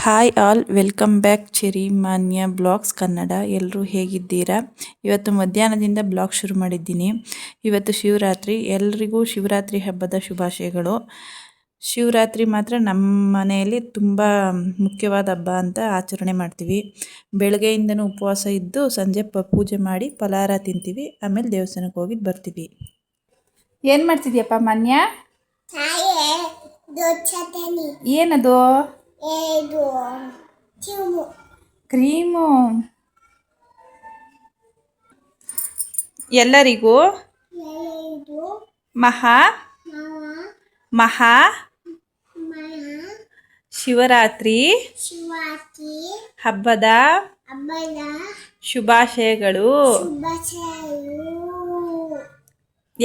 Hi all, welcome back cherry ಮಾನ್ಯ blogs Kannada. ಎಲ್ಲರೂ ಹೇಗಿದ್ದೀರಾ? ಇವತ್ತು ಮಧ್ಯಾಹ್ನದಿಂದ ಬ್ಲಾಗ್ ಶುರು ಮಾಡಿದ್ದೀನಿ. ಇವತ್ತು ಶಿವರಾತ್ರಿ. ಎಲ್ರಿಗೂ ಶಿವರಾತ್ರಿ ಹಬ್ಬದ ಶುಭಾಶಯಗಳು. ಶಿವರಾತ್ರಿ ಮಾತ್ರ ನಮ್ಮ ಮನೆಯಲ್ಲಿ ತುಂಬ ಮುಖ್ಯವಾದ ಹಬ್ಬ ಅಂತ ಆಚರಣೆ ಮಾಡ್ತೀವಿ. ಬೆಳಗ್ಗೆಯಿಂದನೂ ಉಪವಾಸ ಇದ್ದು ಸಂಜೆ ಪೂಜೆ ಮಾಡಿ ಫಲಾಹಾರ ತಿಂತೀವಿ. ಆಮೇಲೆ ದೇವಸ್ಥಾನಕ್ಕೆ ಹೋಗಿ ಬರ್ತೀವಿ. ಏನು ಮಾಡ್ತಿದ್ಯಪ್ಪ ಮಾನ್ಯ? ಏನದು? ಕ್ರೀಮು. ಎಲ್ಲರಿಗೂ ಮಹಾ ಶಿವರಾತ್ರಿ ಹಬ್ಬದ ಶುಭಾಶಯಗಳು.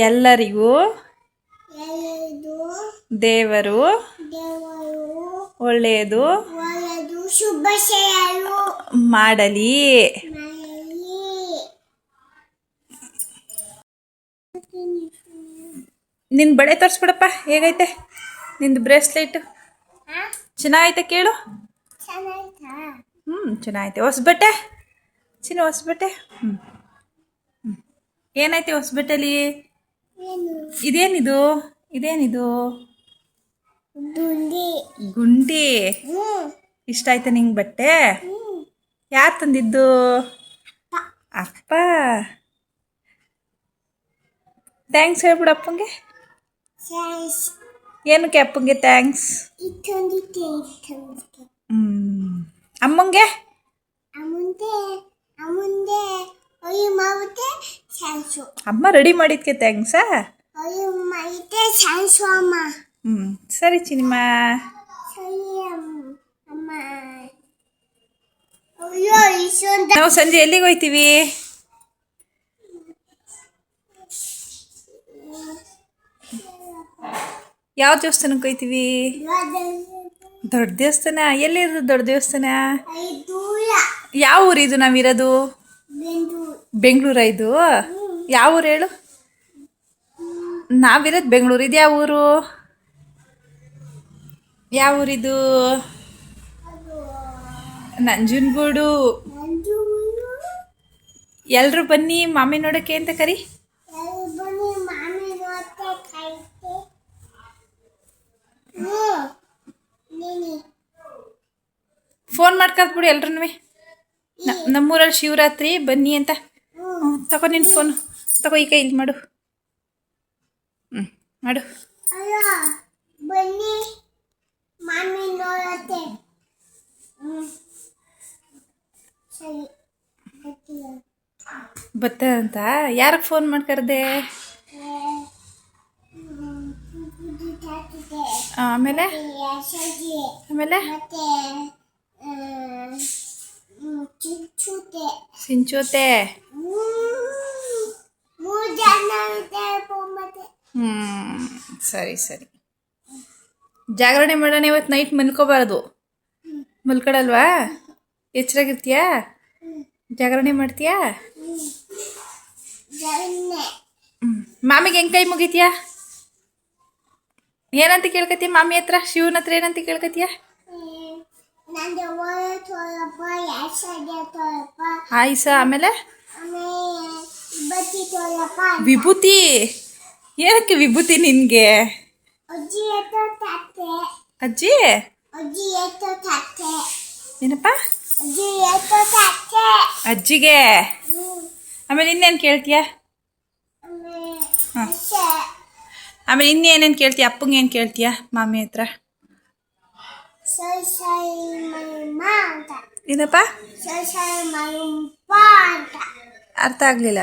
ಎಲ್ಲರಿಗೂ ದೇವರು ಒಳ್ಳೆಯದು ಮಾಡಲಿ. ನಿನ್ನ ಬಳೆ ತೋರಿಸ್ಬಿಡಪ್ಪ, ಹೇಗೈತೆ ನಿಂದು ಬ್ರೇಸ್ಲೆಟ್? ಚೆನ್ನಾಗೈತೆ ಕೇಳು. ಚೆನ್ನಾಗೈತೆ. ಹೊಸಬಟ್ಟೆ ಚಿನ್ನ, ಹೊಸಬಟ್ಟೆ. ಏನೈತೆ ಹೊಸಬಟ್ಟೆಲಿ? ಇದೇನಿದು? ಗುಂಡಿ. ಇಷ್ಟ ಆಯ್ತಾ ನಿಂಗೆ ಬಟ್ಟೆ? ಯಾರು ತಂದಿದ್ದು? ಅಪ್ಪ. ಥ್ಯಾಂಕ್ಸ್ ಹೇಳ್ಬಿಡು ಅಪ್ಪಂಗೆ. ಏನಕ್ಕೆ ಅಪ್ಪಂಗೆ ಥ್ಯಾಂಕ್ಸ್? ಅಮ್ಮಂಗೆ? ಅಮ್ಮ ರೆಡಿ ಮಾಡಿದ್ಕೆ ಥ್ಯಾಂಕ್ಸಾ? ಸರಿ ಚಿನಿಮ್ಮ. ನಾವು ಸಂಜೆ ಎಲ್ಲಿಗೆ ಹೋಗ್ತೀವಿ? ಯಾವ ದೇವಸ್ಥಾನಕ್ಕೆ ಹೋಗ್ತೀವಿ? ದೊಡ್ಡ ದೇವಸ್ಥಾನ. ಎಲ್ಲಿರೋದು ದೊಡ್ಡ ದೇವಸ್ಥಾನ? ಯಾವ ಊರಿದು ನಾವಿರೋದು? ಬೆಂಗಳೂರ. ಇದು ಯಾವ ಊರು ಹೇಳು? ನಾವಿರೋದು ಬೆಂಗಳೂರು. ಇದು ಯಾವ ಊರು? ಯಾವ ಊರಿದು? ನಂಜನಗೂಡು. ಎಲ್ರು ಬನ್ನಿ ಮಾಮಿ ನೋಡೋಕ್ಕೆ ಅಂತ ಕರಿ. ಫೋನ್ ಮಾಡ್ಕೊಳ್ಬಿಡಿ ಎಲ್ರೂ. ನಮ್ಮೂರಲ್ಲಿ ಶಿವರಾತ್ರಿ ಬನ್ನಿ ಅಂತ. ತಗೋ ನಿನ್ನ ಫೋನು, ತಗೋ ಈ ಕೈ ಇಲ್ಲಿ ಮಾಡು. ಮಾಡು. ಬರ್ತಾರಂತ. ಯಾರಿಗೆ ಫೋನ್ ಮಾಡ್ಕರ್ದೆ? ಆಮೇಲೆ ಸಿಂಚೋತೆ. ಸರಿ ಸರಿ. ಜಾಗರಣೆ ಮಾಡೋಣ ಇವತ್ತು ನೈಟ್. ಮಲ್ಕೋಬಾರ್ದು. ಮಲ್ಕೊಳಲ್ವಾ? ಎಚ್ಚರಾಗಿರ್ತೀಯಾ? ಜಾಗರಣೆ ಮಾಡ್ತೀಯಾ? ಮಾಮಿಗೆ ಹೆಂಗೆ ಕೈ ಮುಗಿತೀಯಾ? ಏನಂತ ಕೇಳ್ಕತೀಯ ಮಾಮಿ ಹತ್ರ? ಶಿವನ ಹತ್ರ ಏನಂತ ಕೇಳ್ಕತೀಯ? ಆಯ್ಸ. ಆಮೇಲೆ ವಿಭೂತಿ. ಏನಕ್ಕೆ ವಿಭೂತಿ ನಿನ್ಗೆ? ಅಜ್ಜಿ ಏನಪ್ಪ? ಅಜ್ಜಿಗೆ. ಆಮೇಲೆ ಇನ್ನೇನು ಕೇಳ್ತೀಯ? ಆಮೇಲೆ ಇನ್ನೇನೇನು ಕೇಳ್ತೀಯ? ಅಪ್ಪಂಗೆ ಏನು ಕೇಳ್ತೀಯ ಮಾಮಿ ಹತ್ರ? ಏನಪ್ಪ? ಅರ್ಥ ಆಗ್ಲಿಲ್ಲ.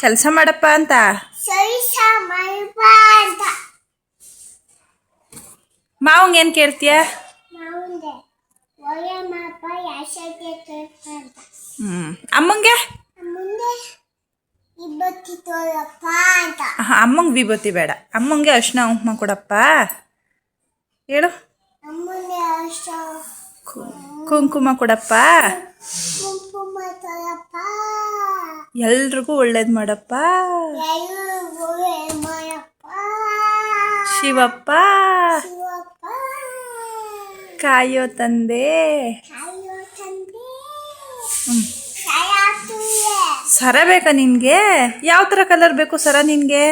ಕೆಲಸ ಮಾಡಪ್ಪ ಅಂತ. ಮಾವಂಗೆ ಏನು ಕೇಳ್ತೀಯ? ಅಮ್ಮಂಗೆ? ಅಮ್ಮಂಗೆ ವಿಭೂತಿ ಬೇಡ. ಅಮ್ಮಂಗೆ ಅರ್ಶಿನ ಕುಂಕುಮ ಕೊಡಪ್ಪ. ಹೇಳು. ಕುಂಕುಮ ಕೊಡಪ್ಪ. ಎಲ್ರಿಗೂ ಒಳ್ಳೇದು ಮಾಡಪ್ಪ. ಶಿವಪ್ಪ. ಕಾಯೋ ತಂದೆ. ಸರ ಬೇಕಾ ನಿನಗೆ? ಯಾವ ಥರ ಕಲರ್ ಬೇಕು ಸರ ನಿನಗೆ?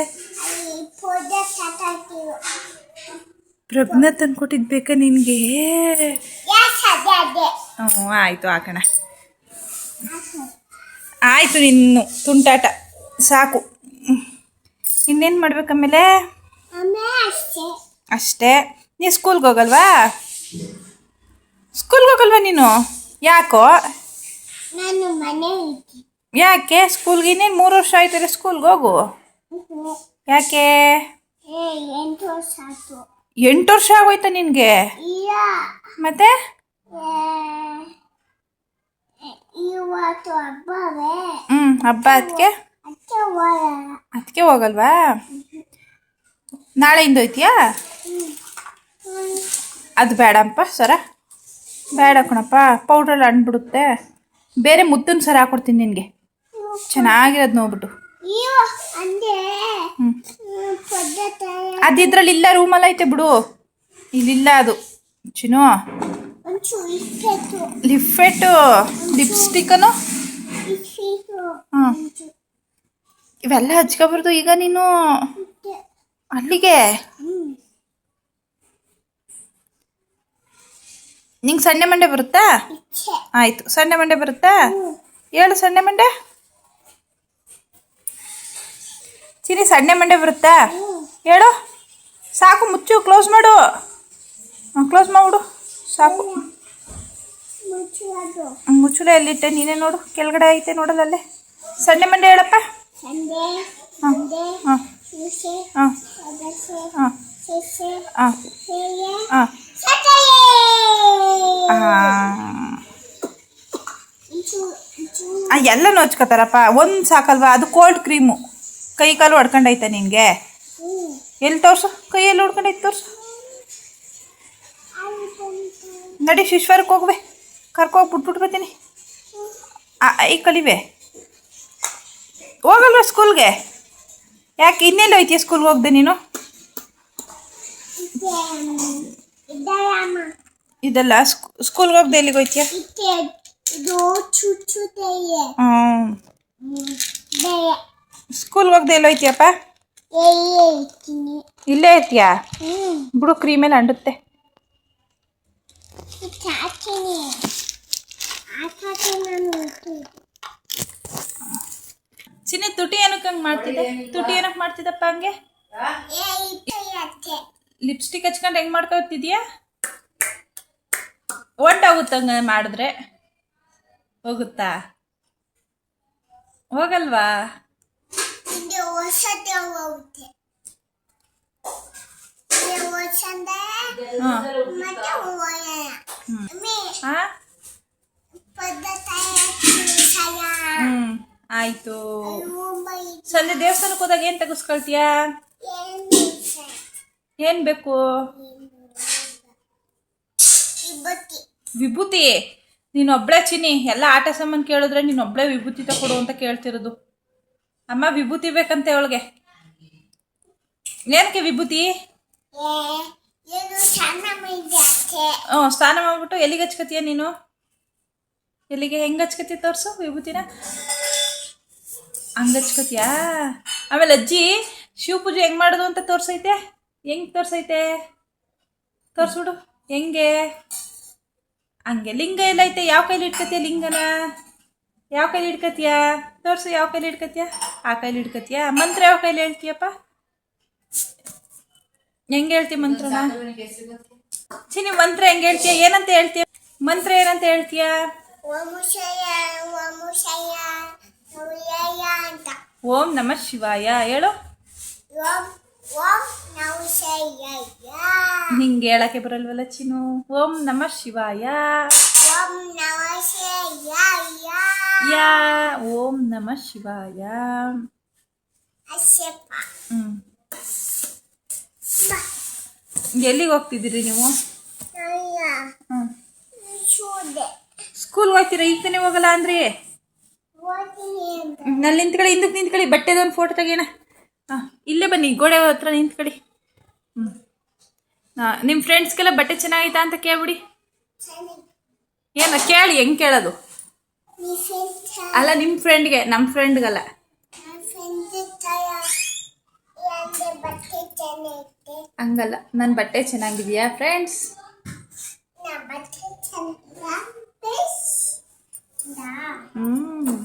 ಪ್ರಜ್ಞಾ ತಂದ್ಕೊಟ್ಟಿದ್ದು ಬೇಕಾ ನಿನಗೆ? ಹ್ಞೂ ಆಯಿತು ಹಾಕೋಣ. ಆಯಿತು ನಿನ್ನು ತುಂಟಾಟ ಸಾಕು. ಇನ್ನೇನು ಮಾಡ್ಬೇಕು ಆಮೇಲೆ? ಅಷ್ಟೇ. ನೀ ಸ್ಕೂಲ್ಗೆ ಹೋಗಲ್ವಾ? ಸ್ಕೂಲ್ಗೆ ಹೋಗಲ್ವಾ ನೀನು? ಯಾಕೋ? ಯಾಕೆ ಸ್ಕೂಲ್ಗೆ? ಇನ್ನೇನು 3 ವರ್ಷ ಆಯ್ತಲ್ಲ, ಸ್ಕೂಲ್ಗೆ ಹೋಗು. ಯಾಕೆ? 8 ವರ್ಷ ಆಗೋಯ್ತಾ ನಿನಗೆ? ಮತ್ತೆ ಹಬ್ಬ ಅದಕ್ಕೆ ಹೋಗಲ್ವಾ? ನಾಳೆಯಿಂದ ಹೋಯ್ತೀಯಾ? ಅದು ಬೇಡಪ್ಪ ಸರ, ಬೇಡ ಕಣಪ್ಪ, ಪೌಡ್ರೆಲ್ಲ ಅಂದ್ಬಿಡುತ್ತೆ. ಬೇರೆ ಮುತ್ತಿನ ಸರ ಹಾಕೊಡ್ತೀನಿ ನಿನಗೆ, ಚೆನ್ನಾಗಿರೋದು ನೋಡ್ಬಿಟ್ಟು. ಅದಿದ್ರಲ್ಲಿ ಇಲ್ಲ, ರೂಮಲ್ಲಿ ಐತೆ ಬಿಡು. ಇಲ್ಲಿಲ್ಲ ಅದು ಚಿನ್ನು. ಲಿಫ್ಟು ಲಿಪ್ಸ್ಟಿಕ್ಕನು ಇವೆಲ್ಲ ಹಚ್ಕೊಬಾರ್ದು ಈಗ ನೀನು ಅಲ್ಲಿಗೆ. ನಿಂಗೆ ಸಣ್ಣ ಮಂಡೆ ಬರುತ್ತಾ? ಆಯಿತು, ಸಣ್ಣ ಮಂಡೆ ಬರುತ್ತಾ? ಹೇಳು ಸಣ್ಣ ಮಂಡೆ. ಚಿನಿ ಸಣ್ಣ ಮಂಡೆ ಬರುತ್ತಾ? ಹೇಳು. ಸಾಕು, ಮುಚ್ಚು, ಕ್ಲೋಸ್ ಮಾಡು. ಕ್ಲೋಸ್ ಮಾಡಿಬಿಡು ಸಾಕು. ಮುಚ್ಚುಳ ಎಲ್ಲಿಟ್ಟೆ ನೀನೇ ನೋಡು, ಕೆಳಗಡೆ ಐತೆ ನೋಡಲ್ಲ ಅಲ್ಲೇ. ಸಣ್ಣ ಮಂಡೆ ಹೇಳಪ್ಪ. ಹಾಂ ಹಾಂ ಹಾಂ ಹಾಂ ಹಾಂ ಎಲ್ಲನೂ ಹಚ್ಕೋತಾರಪ್ಪ, ಒಂದು ಸಾಕಲ್ವಾ? ಅದು ಕೋಲ್ಡ್ ಕ್ರೀಮು. ಕೈ ಕಾಲು ಹೊಡ್ಕೊಂಡೈತೆ ನಿನಗೆ? ಎಲ್ಲಿ ತೋರಿಸು, ಕೈಯಲ್ಲಿ ಹೊಡ್ಕೊಂಡೈತೆ ತೋರಿಸು. ನಡಿ ಶಿಶ್ವರಕ್ಕೆ ಹೋಗ್ವೆ, ಕರ್ಕೋಗಿ ಬಿಟ್ಬಿಟ್ಟು ಬರ್ತೀನಿ. ಈಗ ಕಲಿವೆ. ಹೋಗಲ್ವ ಸ್ಕೂಲ್ಗೆ? ಯಾಕೆ ಇನ್ನೆಲ್ಲ ಹೋಯ್ತೀಯ ಸ್ಕೂಲ್ಗೆ ಹೋಗ್ದೆ ನೀನು? ಇದೆಲ್ಲ ಸ್ಕೂಲ್ಗೆ ಹೋಗ್ದೆ ಎಲ್ಲಿಗೆ ಹೋಯ್ತೀಯ? ಸ್ಕೂಲ್ಗೆ ಹೋಗ್ದೆ ಎಲ್ಲಿ ಹೋಯ್ತೀಯಪ್ಪ? ಇಲ್ಲೇ ಇರ್ತೀಯಾ? ಬಿಡು, ಕ್ರೀಮೆಲ್ಲ ಅಂಡುತ್ತೆ. ಚಿನ್ನಿ ತುಟಿ ಏನಕ್ಕೆ ಹಂಗೆ ಮಾಡ್ತಿದ್ದೆ? ತುಟಿ ಏನಕ್ಕೆ ಮಾಡ್ತಿದ್ದಪ್ಪ ಹಂಗೆ? ಲಿಪ್ಸ್ಟಿಕ್ ಹಚ್ಕೊಂಡು ಹೆಂಗೆ ಮಾಡ್ಕೊತಿದ್ಯಾ? ಹೊಂಟೋಗುತ್ತಂಗೆ ಮಾಡಿದ್ರೆ ಹೋಗುತ್ತಾ? ಹೋಗಲ್ವಾ? ಆಯ್ತು. ಸಂಜೆ ದೇವಸ್ಥಾನಕ್ಕೆ ಹೋದಾಗ ಏನು ತೆಗೆಸ್ಕೊಳ್ತೀಯಾ? ಏನ್ ಬೇಕು? ವಿಭೂತಿ? ನೀನೊಬ್ಳೆ ಚಿನ್ನಿ, ಎಲ್ಲ ಆಟ ಸಾಮಾನು ಕೇಳಿದ್ರೆ ನೀನೊಬ್ಳೆ ವಿಭೂತಿ ತಗೊಡು ಅಂತ ಕೇಳ್ತಿರೋದು. ಅಮ್ಮ ವಿಭೂತಿ ಬೇಕಂತೆ ಅವಳಿಗೆ. ಏನಕ್ಕೆ ವಿಭೂತಿ? ಸ್ನಾನ ಮಾಡ್ಬಿಟ್ಟು ಎಲ್ಲಿಗೆ ಹಚ್ಕತೀಯ ನೀನು? ಎಲ್ಲಿಗೆ ಹೆಂಗೆ ಹಚ್ಕತೀಯ ತೋರಿಸು ವಿಭೂತಿನ. ಹಂಗೆ ಹಚ್ಕತೀಯಾ? ಆಮೇಲೆ ಅಜ್ಜಿ ಶಿವಪೂಜೆ ಹೆಂಗೆ ಮಾಡೋದು ಅಂತ ತೋರಿಸೈತೆ. ಹೆಂಗೆ ತೋರಿಸೈತೆ? ತೋರಿಸ್ಬಿಡು ಹೆಂಗೆ. ಹಂಗೆ ಲಿಂಗ ಎಲ್ಲ ಐತೆ. ಯಾವ ಕೈಲಿ ಇಟ್ಕತೀಯ ಲಿಂಗನ? ಯಾವ ಕೈಲಿ ಇಟ್ಕತೀಯ? ತೋರಿಸು, ಯಾವ ಕೈಲಿ ಇಟ್ಕತೀಯ? ಆ ಕೈಲಿ ಇಟ್ಕತೀಯ. ಮಂತ್ರ ಯಾವ ಕೈಲಿ ಹೇಳ್ತೀಯಪ್ಪ? ಹೆಂಗೆ ಹೇಳ್ತೀಯ ಮಂತ್ರನ? ಚಿನ್ನಿ ಮಂತ್ರ ಹೆಂಗೆ ಹೇಳ್ತೀಯ? ಏನಂತ ಹೇಳ್ತೀಯ? ಮಂತ್ರ ಏನಂತ ಹೇಳ್ತೀಯ? ಓಂ ನಮಃ ಶಿವಾಯ ಹೇಳು. ನಿಂಗೆ ಹೇಳಕ್ಕೆ ಬರಲ್ವಲ್ಲ ಚಿನ್ನು. ಓಂ ನಮಃ ಶಿವಾಯ. ಯಾ ಓಂ ನಮಃ ಶಿವಾಯ. ಎಲ್ಲಿಗೆ ಹೋಗ್ತಿದ್ದೀರಿ ನೀವು? ಸ್ಕೂಲ್ಗೆ ಹೋಗ್ತೀರಾ? ಈಗ ತಾನೇ ಹೋಗಲ್ಲ ಅಂದ್ರಿ. ನಲ್ಲಿ ನಿಂತ್ಕೊಳ್ಳಿ, ಹಿಂದಕ್ಕೆ ನಿಂತ್ಕೊಳ್ಳಿ. ಬಟ್ಟೆದೊಂದು ಫೋಟೋ ತೆಗಿಯೋಣ. ಇಲ್ಲೇ ಬನ್ನಿ, ಗೋಡೆ ಹತ್ರ ನಿಂತ್ಕೊಳ್ಳಿ. ನಿಮ್ಮ ಫ್ರೆಂಡ್ಸ್ಗೆಲ್ಲ ಬಟ್ಟೆ ಚೆನ್ನಾಗೈತಾ ಅಂತ ಕೇಳ್ಬಿಡಿ. ಏನು ಕೇಳಿ ಹೆಂಗೆ ಕೇಳೋದು? ಅಲ್ಲ ನಿಮ್ಮ ಫ್ರೆಂಡ್ಗೆ, ನಮ್ಮ ಫ್ರೆಂಡ್ಗಲ್ಲ. ಹಂಗಲ್ಲ, ನನ್ನ ಬಟ್ಟೆ ಚೆನ್ನಾಗಿದೆಯಾ ಫ್ರೆಂಡ್ಸ್? ಹ್ಞೂ,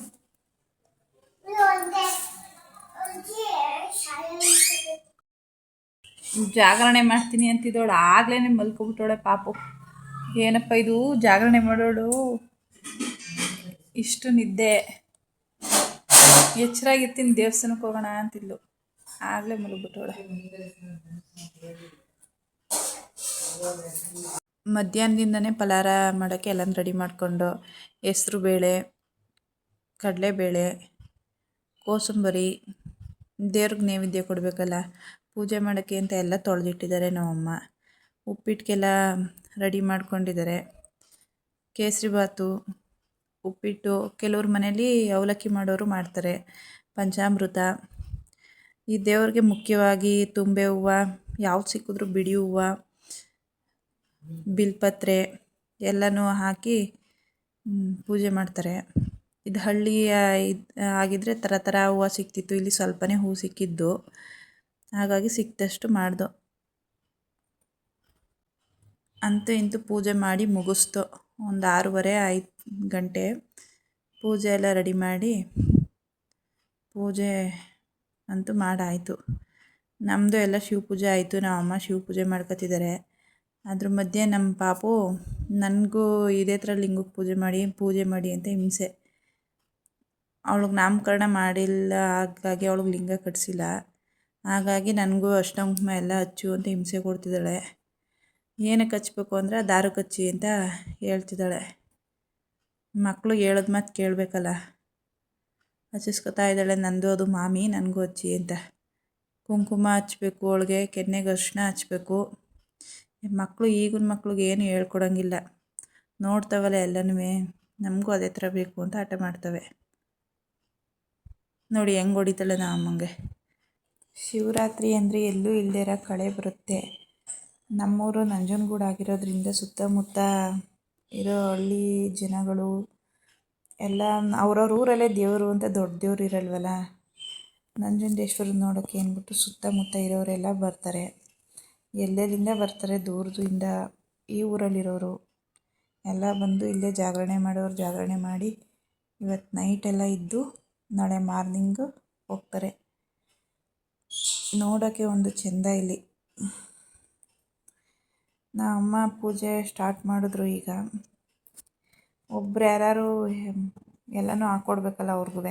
ಜಾಗರಣೆ ಮಾಡ್ತೀನಿ ಅಂತಿದ್ದೋಳು ಆಗ್ಲೇ ಮಲ್ಕೊಬಿಟ್ಟೋಳೆ ಪಾಪು. ಏನಪ್ಪ ಇದು ಜಾಗರಣೆ ಮಾಡೋಳು, ಇಷ್ಟು ನಿದ್ದೆ. ಎಚ್ಚರಾಗಿರ್ತೀನಿ ದೇವಸ್ಥಾನಕ್ಕೆ ಹೋಗೋಣ ಅಂತಿದ್ಲು, ಆಗಲೇ ಮಲಗಿಬಿಟ್ಟೋಳೆ. ಮಧ್ಯಾಹ್ನದಿಂದನೇ ಫಲಾರ ಮಾಡೋಕ್ಕೆ ಎಲ್ಲನೂ ರೆಡಿ ಮಾಡಿಕೊಂಡು, ಹೆಸ್ರು ಬೇಳೆ, ಕಡಲೆಬೇಳೆ, ಕೋಸಂಬರಿ, ದೇವ್ರಿಗೆ ನೈವೇದ್ಯ ಕೊಡಬೇಕಲ್ಲ, ಪೂಜೆ ಮಾಡೋಕ್ಕೆ ಅಂತ ಎಲ್ಲ ತೊಳೆದಿಟ್ಟಿದ್ದಾರೆ ನಮ್ಮಮ್ಮ. ಉಪ್ಪಿಟ್ಟಿಗೆಲ್ಲ ರೆಡಿ ಮಾಡ್ಕೊಂಡಿದ್ದಾರೆ. ಕೇಸರಿಬಾತು, ಉಪ್ಪಿಟ್ಟು, ಕೆಲವ್ರ ಮನೇಲಿ ಅವಲಕ್ಕಿ ಮಾಡೋರು ಮಾಡ್ತಾರೆ. ಪಂಚಾಮೃತ, ಈ ದೇವ್ರಿಗೆ ಮುಖ್ಯವಾಗಿ ತುಂಬೆ ಹೂವು, ಯಾವ್ದು ಸಿಕ್ಕಿದ್ರೂ ಬಿಡಿ ಹೂವು, ಬಿಲ್ಪತ್ರೆ ಎಲ್ಲನೂ ಹಾಕಿ ಪೂಜೆ ಮಾಡ್ತಾರೆ. ಇದು ಹಳ್ಳಿ ಆಗಿದ್ದರೆ ಥರ ಥರ ಹೂವು ಸಿಕ್ತಿತ್ತು, ಇಲ್ಲಿ ಸ್ವಲ್ಪನೇ ಹೂವು ಸಿಕ್ಕಿದ್ದು, ಹಾಗಾಗಿ ಸಿಕ್ಕಿದಷ್ಟು ಮಾಡ್ದೋ. ಅಂತೂ ಇಂತೂ ಪೂಜೆ ಮಾಡಿ ಮುಗಿಸ್ತು. ಒಂದು 6:30 ಪೂಜೆ ಎಲ್ಲ ರೆಡಿ ಮಾಡಿ ಪೂಜೆ ಅಂತೂ ಮಾಡಾಯಿತು. ನಮ್ಮದು ಎಲ್ಲ ಶಿವಪೂಜೆ ಆಯಿತು. ನಮ್ಮಮ್ಮ ಶಿವಪೂಜೆ ಮಾಡ್ಕೊತಿದ್ದಾರೆ. ಅದ್ರ ಮಧ್ಯೆ ನಮ್ಮ ಪಾಪು ನನಗೂ ಇದೇ ಥರ ಲಿಂಗಕ್ಕೆ ಪೂಜೆ ಮಾಡಿ ಅಂತ ಹಿಂಸೆ. ಅವಳಿಗೆ ನಾಮಕರಣ ಮಾಡಿಲ್ಲ, ಹಾಗಾಗಿ ಅವಳಿಗೆ ಲಿಂಗ ಕಟ್ಟಿಸಿಲ್ಲ. ಹಾಗಾಗಿ ನನಗೂ ಅರಿಶಿನ ಕುಂಕುಮ ಎಲ್ಲ ಹಚ್ಚು ಅಂತ ಹಿಂಸೆ ಕೊಡ್ತಿದ್ದಾಳೆ. ಏನಕ್ಕೆ ಹಚ್ಬೇಕು ಅಂದರೆ ದಾರಕ್ಕೆ ಹಚ್ಚಿ ಅಂತ ಹೇಳ್ತಿದ್ದಾಳೆ. ಮಕ್ಕಳು ಹೇಳೋದು ಮಾತು ಕೇಳಬೇಕಲ್ಲ. ಹಚ್ಚಿಸ್ಕೊತಾ ಇದ್ದಾಳೆ, ನಂದು ಅದು ಮಾಮಿ ನನಗೂ ಹಚ್ಚಿ ಅಂತ. ಕುಂಕುಮ ಹಚ್ಬೇಕು, ಅವಳಿಗೆ ಕೆನ್ನೆಗೆ ಅರಿಶಿನ ಹಚ್ಬೇಕು. ಮಕ್ಕಳು ಈಗಿನ ಮಕ್ಳಿಗೆ ಏನು ಹೇಳ್ಕೊಡಂಗಿಲ್ಲ, ನೋಡ್ತಾವಲ್ಲ ಎಲ್ಲನೂ, ನಮಗೂ ಅದೇ ಥರ ಬೇಕು ಅಂತ ಹಠ ಮಾಡ್ತವೆ. ನೋಡಿ ಹೆಂಗೆ ಹೊಡಿತಾಳೆ ನಮ್ಮಮ್ಮಂಗೆ. ಶಿವರಾತ್ರಿ ಅಂದರೆ ಎಲ್ಲೂ ಇಲ್ಲದೇ ಇರೋ ಕಳೆ ಬರುತ್ತೆ. ನಮ್ಮೂರು ನಂಜನಗೂಡು ಆಗಿರೋದ್ರಿಂದ ಸುತ್ತಮುತ್ತ ಇರೋ ಹಳ್ಳಿ ಜನಗಳು ಎಲ್ಲ ಅವ್ರವ್ರ ಊರಲ್ಲೇ ದೇವರು ಅಂತ ದೊಡ್ಡ ದೇವ್ರು ಇರಲ್ವಲ್ಲ, ನಂಜುಂಡೇಶ್ವರ ನೋಡೋಕ್ಕೆ ಅಂದ್ಬಿಟ್ಟು ಸುತ್ತಮುತ್ತ ಇರೋರೆಲ್ಲ ಬರ್ತಾರೆ. ಎಲ್ಲೆಲ್ಲಿಂದ ಬರ್ತಾರೆ, ದೂರದಿಂದ. ಈ ಊರಲ್ಲಿರೋರು ಎಲ್ಲ ಬಂದು ಇಲ್ಲೇ ಜಾಗರಣೆ ಮಾಡೋರು ಜಾಗರಣೆ ಮಾಡಿ ಇವತ್ತು ನೈಟೆಲ್ಲ ಇದ್ದು ನಾಳೆ ಮಾರ್ನಿಂಗು ಹೋಗ್ತಾರೆ. ನೋಡೋಕ್ಕೆ ಒಂದು ಚೆಂದ ಇಲ್ಲಿ. ಅಮ್ಮ ಪೂಜೆ ಸ್ಟಾರ್ಟ್ ಮಾಡಿದ್ರು. ಈಗ ಒಬ್ರು ಯಾರು ಎಲ್ಲನೂ ಹಾಕ್ಕೊಡ್ಬೇಕಲ್ಲ ಅವ್ರಿಗೂ.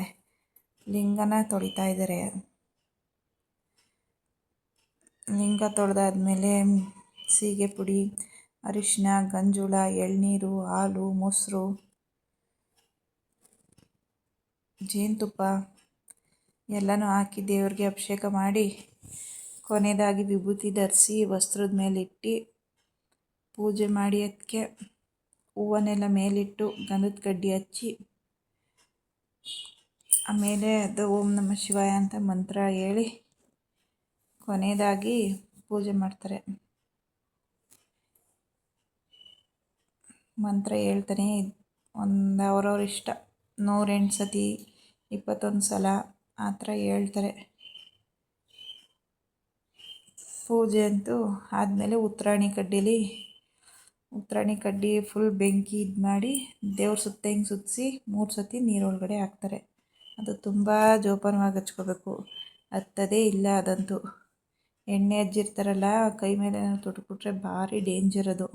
ಲಿಂಗನ ತೊಳಿತಾ ಇದ್ದಾರೆ. ಲಿಂಗ ತೊಳೆದಾದ್ಮೇಲೆ ಸೀಗೆ ಪುಡಿ, ಅರಿಶಿನ, ಗಂಜುಳ, ಎಳ್ನೀರು, ಹಾಲು, ಮೊಸರು, ಜೇನುತುಪ್ಪ ಎಲ್ಲನೂ ಹಾಕಿ ದೇವ್ರಿಗೆ ಅಭಿಷೇಕ ಮಾಡಿ, ಕೊನೆಯದಾಗಿ ವಿಭೂತಿ ಧರಿಸಿ ವಸ್ತ್ರದ ಮೇಲಿಟ್ಟು ಪೂಜೆ ಮಾಡಿ, ಅದಕ್ಕೆ ಹೂವನ್ನೆಲ್ಲ ಮೇಲಿಟ್ಟು ಗಂಧದ ಕಡ್ಡಿ ಹಚ್ಚಿ, ಆಮೇಲೆ ಅದು ಓಂ ನಮಃ ಶಿವಾಯ ಅಂತ ಮಂತ್ರ ಹೇಳಿ ಕೊನೆಯದಾಗಿ ಪೂಜೆ ಮಾಡ್ತಾರೆ. ಮಂತ್ರ ಹೇಳ್ತಾನೆ ಒಂದು ಅವ್ರವ್ರ ಇಷ್ಟ, 108 ಸತಿ, 21 ಸಲ ಆ ಥರ ಹೇಳ್ತಾರೆ. ಪೂಜೆ ಅಂತೂ ಆದಮೇಲೆ ಉತ್ತರಾಣಿ ಕಡ್ಡಿ ಫುಲ್ ಬೆಂಕಿ ಇದು ಮಾಡಿ ದೇವ್ರ ಸುತ್ತ ಹಿಂಗೆ ಸುತ್ತಿಸಿ 3 ಸತಿ ನೀರೊಳಗಡೆ ಹಾಕ್ತಾರೆ. ಅದು ತುಂಬ ಜೋಪಾನವಾಗಿ ಹಚ್ಕೋಬೇಕು, ಹತ್ತದೇ ಇಲ್ಲ ಅದಂತೂ. ಎಣ್ಣೆ ಹಚ್ಚಿರ್ತಾರಲ್ಲ, ಕೈ ಮೇಲೆ ತೊಟ್ಬಿಟ್ರೆ ಭಾರಿ ಡೇಂಜರ್ ಅದು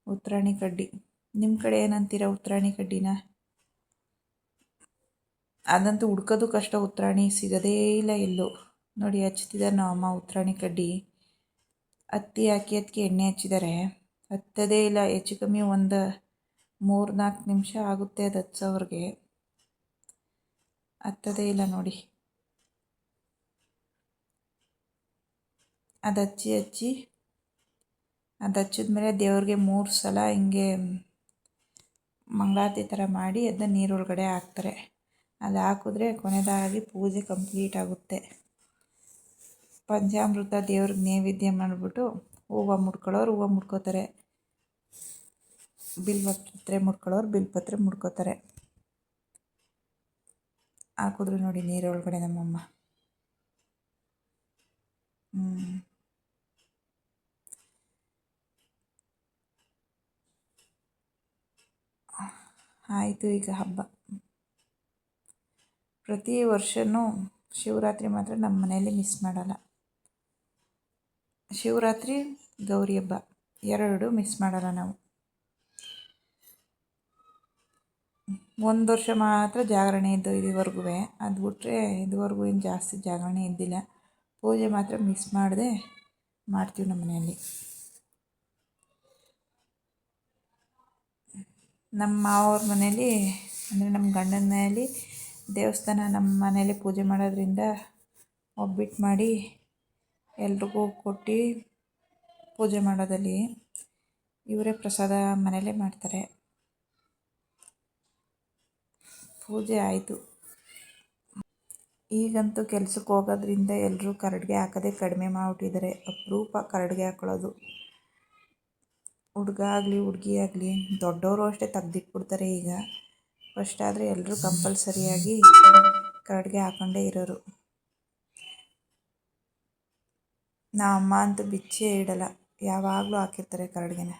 ಉತ್ತರಾಣಿ ಕಡ್ಡಿ. ನಿಮ್ಮ ಕಡೆ ಏನಂತೀರ ಉತ್ತರಾಣಿ ಕಡ್ಡಿನ? ಅದಂತೂ ಹುಡ್ಕೋದು ಕಷ್ಟ, ಉತ್ತರಾಣಿ ಸಿಗೋದೇ ಇಲ್ಲ ಎಲ್ಲೂ. ನೋಡಿ ಹಚ್ತಿದ್ದಾರೆ ನಮ್ಮಮ್ಮ ಉತ್ತರಾಣಿ ಕಡ್ಡಿ. ಹತ್ತಿ ಹಾಕಿ ಅದಕ್ಕೆ ಎಣ್ಣೆ ಹಚ್ಚಿದ್ದಾರೆ, ಹತ್ತದೇ ಇಲ್ಲ. ಹೆಚ್ಚು ಕಮ್ಮಿ ಒಂದು 3-4 ನಿಮಿಷ ಆಗುತ್ತೆ ಅದು ಹಚ್ಚೋವ್ರಿಗೆ, ಹತ್ತದೇ ಇಲ್ಲ ನೋಡಿ. ಅದು ಹಚ್ಚಿದ್ಮೇಲೆ ದೇವ್ರಿಗೆ 3 ಸಲ ಹಿಂಗೆ ಮಂಗಳಾರತಿ ಥರ ಮಾಡಿ ಅದನ್ನ ನೀರೊಳಗಡೆ ಹಾಕ್ತಾರೆ. ಅದು ಹಾಕಿದ್ರೆ ಕೊನೆಯದಾಗಿ ಪೂಜೆ ಕಂಪ್ಲೀಟ್ ಆಗುತ್ತೆ. ಪಂಚಾಮೃತ ದೇವ್ರಿಗೆ ನೈವೇದ್ಯ ಮಾಡಿಬಿಟ್ಟು ಹೂವು ಮುಡ್ಕೊಳ್ಳೋರು ಹೂವು ಮುಡ್ಕೋತಾರೆ. ಬಿಲ್ವಪತ್ರೆ ಮುಡ್ಕೊಳ್ಳೋರು ಬಿಲ್ಪತ್ರೆ ಮುಡ್ಕೋತಾರೆ. ಹಾಕಿದ್ರು ನೋಡಿ ನೀರೊಳಗಡೆ ನಮ್ಮಮ್ಮ. ಆಯಿತು ಈಗ ಹಬ್ಬ. ಪ್ರತಿ ವರ್ಷವೂ ಶಿವರಾತ್ರಿ ಮಾತ್ರ ನಮ್ಮ ಮನೆಯಲ್ಲಿ ಮಿಸ್ ಮಾಡಲ್ಲ. ಶಿವರಾತ್ರಿ ಗೌರಿ ಹಬ್ಬ 2 ಮಿಸ್ ಮಾಡಲ್ಲ ನಾವು. ಒಂದು ವರ್ಷ ಮಾತ್ರ ಜಾಗರಣೆ ಇದ್ದು ಇದುವರೆಗೂ. ಅದು ಬಿಟ್ಟರೆ ಇದುವರೆಗೂ ಏನು ಜಾಸ್ತಿ ಜಾಗರಣೆ ಇದ್ದಿಲ್ಲ. ಪೂಜೆ ಮಾತ್ರ ಮಿಸ್ ಮಾಡದೆ ಮಾಡ್ತೀವಿ ನಮ್ಮ ಮನೆಯಲ್ಲಿ. ನಮ್ಮ ಮಾವವ್ರ ಮನೇಲಿ ಅಂದರೆ ನಮ್ಮ ಗಂಡನ ಮನೆಯಲ್ಲಿ ದೇವಸ್ಥಾನ ನಮ್ಮ ಮನೇಲಿ ಪೂಜೆ ಮಾಡೋದ್ರಿಂದ ಒಬ್ಬಿಟ್ಟು ಮಾಡಿ ಎಲ್ರಿಗೂ ಕೊಟ್ಟು ಪೂಜೆ ಮಾಡೋದಲ್ಲಿ ಇವರೇ ಪ್ರಸಾದ ಮನೇಲೇ ಮಾಡ್ತಾರೆ. ಪೂಜೆ ಆಯಿತು. ಈಗಂತೂ ಕೆಲ್ಸಕ್ಕೆ ಹೋಗೋದ್ರಿಂದ ಎಲ್ಲರೂ ಕರಡಿಗೆ ಹಾಕೋದೇ ಕಡಿಮೆ ಮಾಡಿಬಿಟ್ಟಿದ್ದಾರೆ. ಅಪರೂಪ ಕರಡಿಗೆ ಹಾಕೊಳ್ಳೋದು. ಹುಡುಗ ಆಗಲಿ ಹುಡುಗಿ ಆಗಲಿ ದೊಡ್ಡವರು ಅಷ್ಟೇ ತೆಗ್ದಿಟ್ಬಿಡ್ತಾರೆ ಈಗ. ಫಸ್ಟ್ ಆದರೆ ಎಲ್ಲರೂ ಕಂಪಲ್ಸರಿಯಾಗಿ ಕರಡಿಗೆ ಹಾಕ್ಕೊಂಡೇ ಇರೋರು. ಅಮ್ಮ ಅಂತೂ ಬಿಚ್ಚೇ ಇಡಲ್ಲ, ಯಾವಾಗಲೂ ಹಾಕಿರ್ತಾರೆ ಕರಡಿಗೆನ.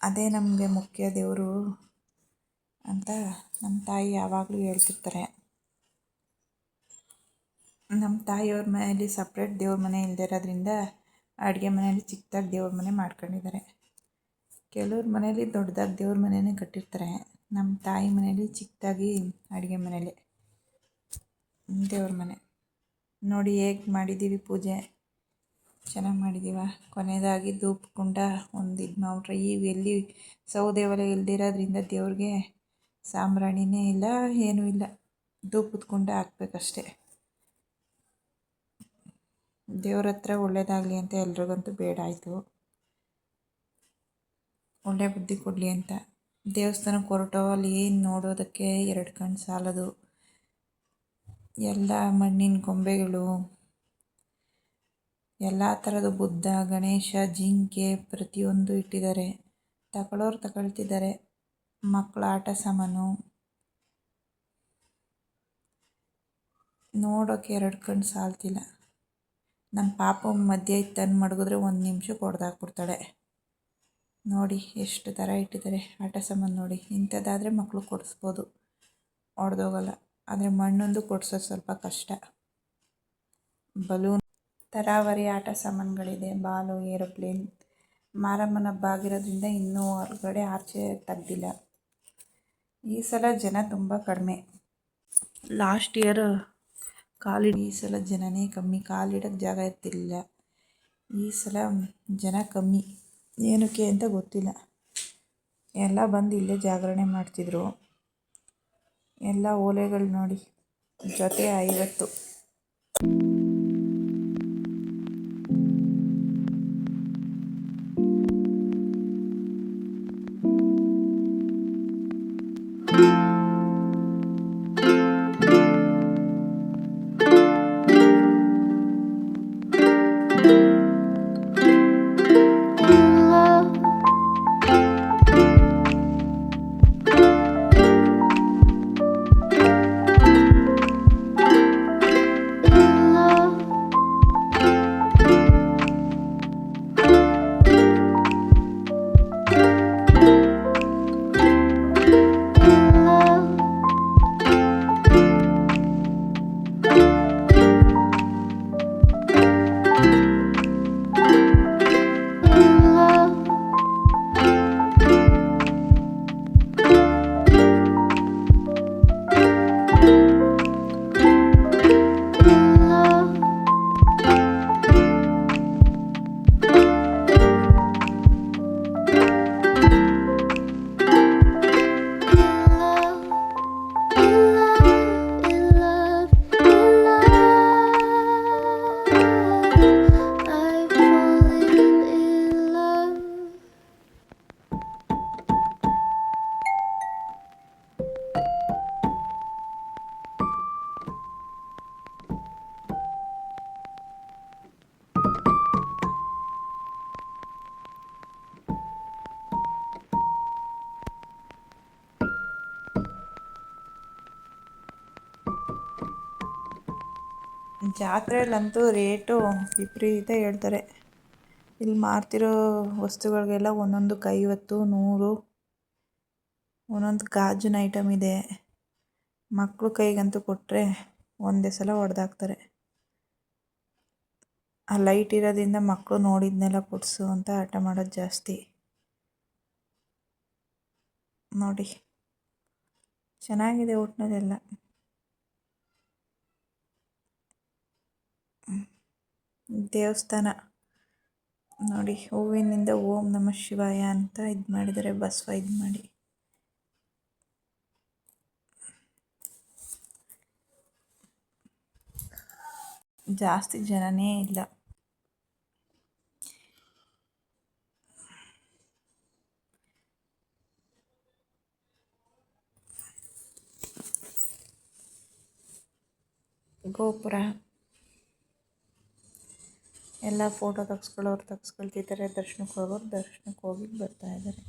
ಅದೇ ನಮಗೆ ಮುಖ್ಯ ದೇವರು ಅಂತ ನಮ್ಮ ತಾಯಿ ಯಾವಾಗಲೂ ಹೇಳ್ತಿರ್ತಾರೆ. ನಮ್ಮ ತಾಯಿಯವ್ರ ಮನೆಯಲ್ಲಿ ಸಪ್ರೇಟ್ ದೇವ್ರ ಮನೆ ಇಲ್ಲದೇ ಇರೋದ್ರಿಂದ ಅಡುಗೆ ಮನೆಯಲ್ಲಿ ಚಿಕ್ಕದಾಗಿ ದೇವ್ರ ಮನೆ ಮಾಡ್ಕೊಂಡಿದ್ದಾರೆ. ಕೆಲವ್ರ ಮನೇಲಿ ದೊಡ್ಡದಾಗಿ ದೇವ್ರ ಮನೆಯೇ ಕಟ್ಟಿರ್ತಾರೆ. ನಮ್ಮ ತಾಯಿ ಮನೇಲಿ ಚಿಕ್ಕದಾಗಿ ಅಡುಗೆ ಮನೇಲಿ ದೇವ್ರ ಮನೆ. ನೋಡಿ ಹೇಗೆ ಮಾಡಿದ್ದೀವಿ ಪೂಜೆ, ಚೆನ್ನಾಗಿ ಮಾಡಿದ್ದೀವ. ಕೊನೆಯದಾಗಿ ಧೂಪ ಕುಂಡ ಒಂದು ಇದು ಮಾಡ್ಬಿಟ್ರೆ. ಎಲ್ಲಿ ಸೌದೆ ಒಲೆ ಇಲ್ದಿರೋದ್ರಿಂದ ದೇವ್ರಿಗೆ ಸಾಂಬ್ರಾಣಿನೇ ಇಲ್ಲ, ಏನೂ ಇಲ್ಲ. ಧೂಪದ ಕುಂಡ ಹಾಕ್ಬೇಕಷ್ಟೆ. ದೇವ್ರ ಹತ್ರ ಒಳ್ಳೇದಾಗಲಿ ಅಂತ ಎಲ್ರಿಗಂತೂ ಬೇಡ ಆಯಿತು, ಒಳ್ಳೆ ಬುದ್ಧಿ ಕೊಡಲಿ ಅಂತ. ದೇವಸ್ಥಾನಕ್ಕೆ ಹೊರಟೋ ಅಲ್ಲಿ ಏನು ನೋಡೋದಕ್ಕೆ 2 ಕಣ್ಣು ಸಾಲದು. ಎಲ್ಲ ಮಣ್ಣಿನ ಗೊಂಬೆಗಳು, ಎಲ್ಲ ಥರದ ಬುದ್ಧ, ಗಣೇಶ, ಜಿಂಕೆ ಪ್ರತಿಯೊಂದು ಇಟ್ಟಿದ್ದಾರೆ. ತಗೊಳ್ಳೋರು ತಗೊಳ್ತಿದ್ದಾರೆ. ಮಕ್ಕಳ ಆಟ ಸಾಮಾನು ನೋಡೋಕ್ಕೆ 2 ಕಣ್ಣು ಸಾಲ್ತಿಲ್ಲ. ನಮ್ಮ ಪಾಪ ಮಧ್ಯೆ ತಂದು ಮಡಗಿದ್ರೆ 1 ನಿಮಿಷಕ್ಕೆ ಹೊಡೆದಾಕ್ಬಿಡ್ತಾಳೆ. ನೋಡಿ ಎಷ್ಟು ಥರ ಇಟ್ಟಿದ್ದಾರೆ ಆಟ ಸಾಮಾನು. ನೋಡಿ ಇಂಥದ್ದಾದರೆ ಮಕ್ಕಳು ಕೊಡಿಸ್ಬೋದು, ಹೊಡೆದೋಗಲ್ಲ. ಆದರೆ ಮಣ್ಣೊಂದು ಕೊಡ್ಸೋದು ಸ್ವಲ್ಪ ಕಷ್ಟ. ಬಲೂನ್ ತರಾವರಿ ಆಟ ಸಾಮಾನುಗಳಿದೆ. ಬಾಲು, ಏರೋಪ್ಲೇನ್. ಮಾರಮ್ಮನ ಹಬ್ಬ ಆಗಿರೋದ್ರಿಂದ ಇನ್ನೂ ಹೊರಗಡೆ ಆಚೆ ತೆಗ್ದಿಲ್ಲ. ಈ ಸಲ ಜನ ತುಂಬ ಕಡಿಮೆ. ಲಾಸ್ಟ್ ಇಯರ್ ಈ ಸಲ ಜನನೇ ಕಮ್ಮಿ, ಕಾಲಿಡೋಕ್ಕೆ ಜಾಗ ಇರ್ತಿರ್ಲಿಲ್ಲ. ಈ ಸಲ ಜನ ಕಮ್ಮಿ, ಏನಕ್ಕೆ ಅಂತ ಗೊತ್ತಿಲ್ಲ. ಎಲ್ಲ ಬಂದು ಇಲ್ಲೇ ಜಾಗರಣೆ ಮಾಡ್ತಿದ್ರು. ಎಲ್ಲ ಓಲೆಗಳು ನೋಡಿ, ಜೊತೆ 50. ಜಾತ್ರೆಯಲ್ಲಂತೂ ರೇಟು ವಿಪರೀತ ಹೇಳ್ತಾರೆ. ಇಲ್ಲಿ ಮಾರ್ತಿರೋ ವಸ್ತುಗಳಿಗೆಲ್ಲ ಒಂದೊಂದಕ್ಕೆ 50, 100. ಒಂದೊಂದು ಗಾಜಿನ ಐಟಮ್ ಇದೆ. ಮಕ್ಕಳು ಕೈಗಂತೂ ಕೊಟ್ಟರೆ ಒಂದೇ ಸಲ ಹೊಡೆದಾಕ್ತಾರೆ. ಆ ಲೈಟ್ ಇರೋದ್ರಿಂದ ಮಕ್ಕಳು ನೋಡಿದ್ನೆಲ್ಲ ಕೊಡಿಸು ಅಂತ ಹಠ ಮಾಡೋದು ಜಾಸ್ತಿ. ನೋಡಿ, ಚೆನ್ನಾಗಿದೆ ಒಟ್ಟಿನಲ್ಲೆಲ್ಲ. ದೇವಸ್ಥಾನ ನೋಡಿ, ಹೂವಿನಿಂದ ಓಂ ನಮಃ ಶಿವಾಯ ಅಂತ ಇದು ಮಾಡಿದ್ದಾರೆ, ಬಸವ ಇದು ಮಾಡಿ. ಜಾಸ್ತಿ ಜನನೇ ಇಲ್ಲ. ಗೋಪುರ ಎಲ್ಲ ಫೋಟೋ ತೆಗೆಸ್ಕೊಳ್ಳೋರು ತೆಗೆಸ್ಕೊಳ್ತಿದ್ದಾರೆ, ದರ್ಶನಕ್ಕೆ ಹೋಗೋರು ದರ್ಶನಕ್ಕೆ ಹೋಗಿ ಬರ್ತಾ ಇದ್ದಾರೆ.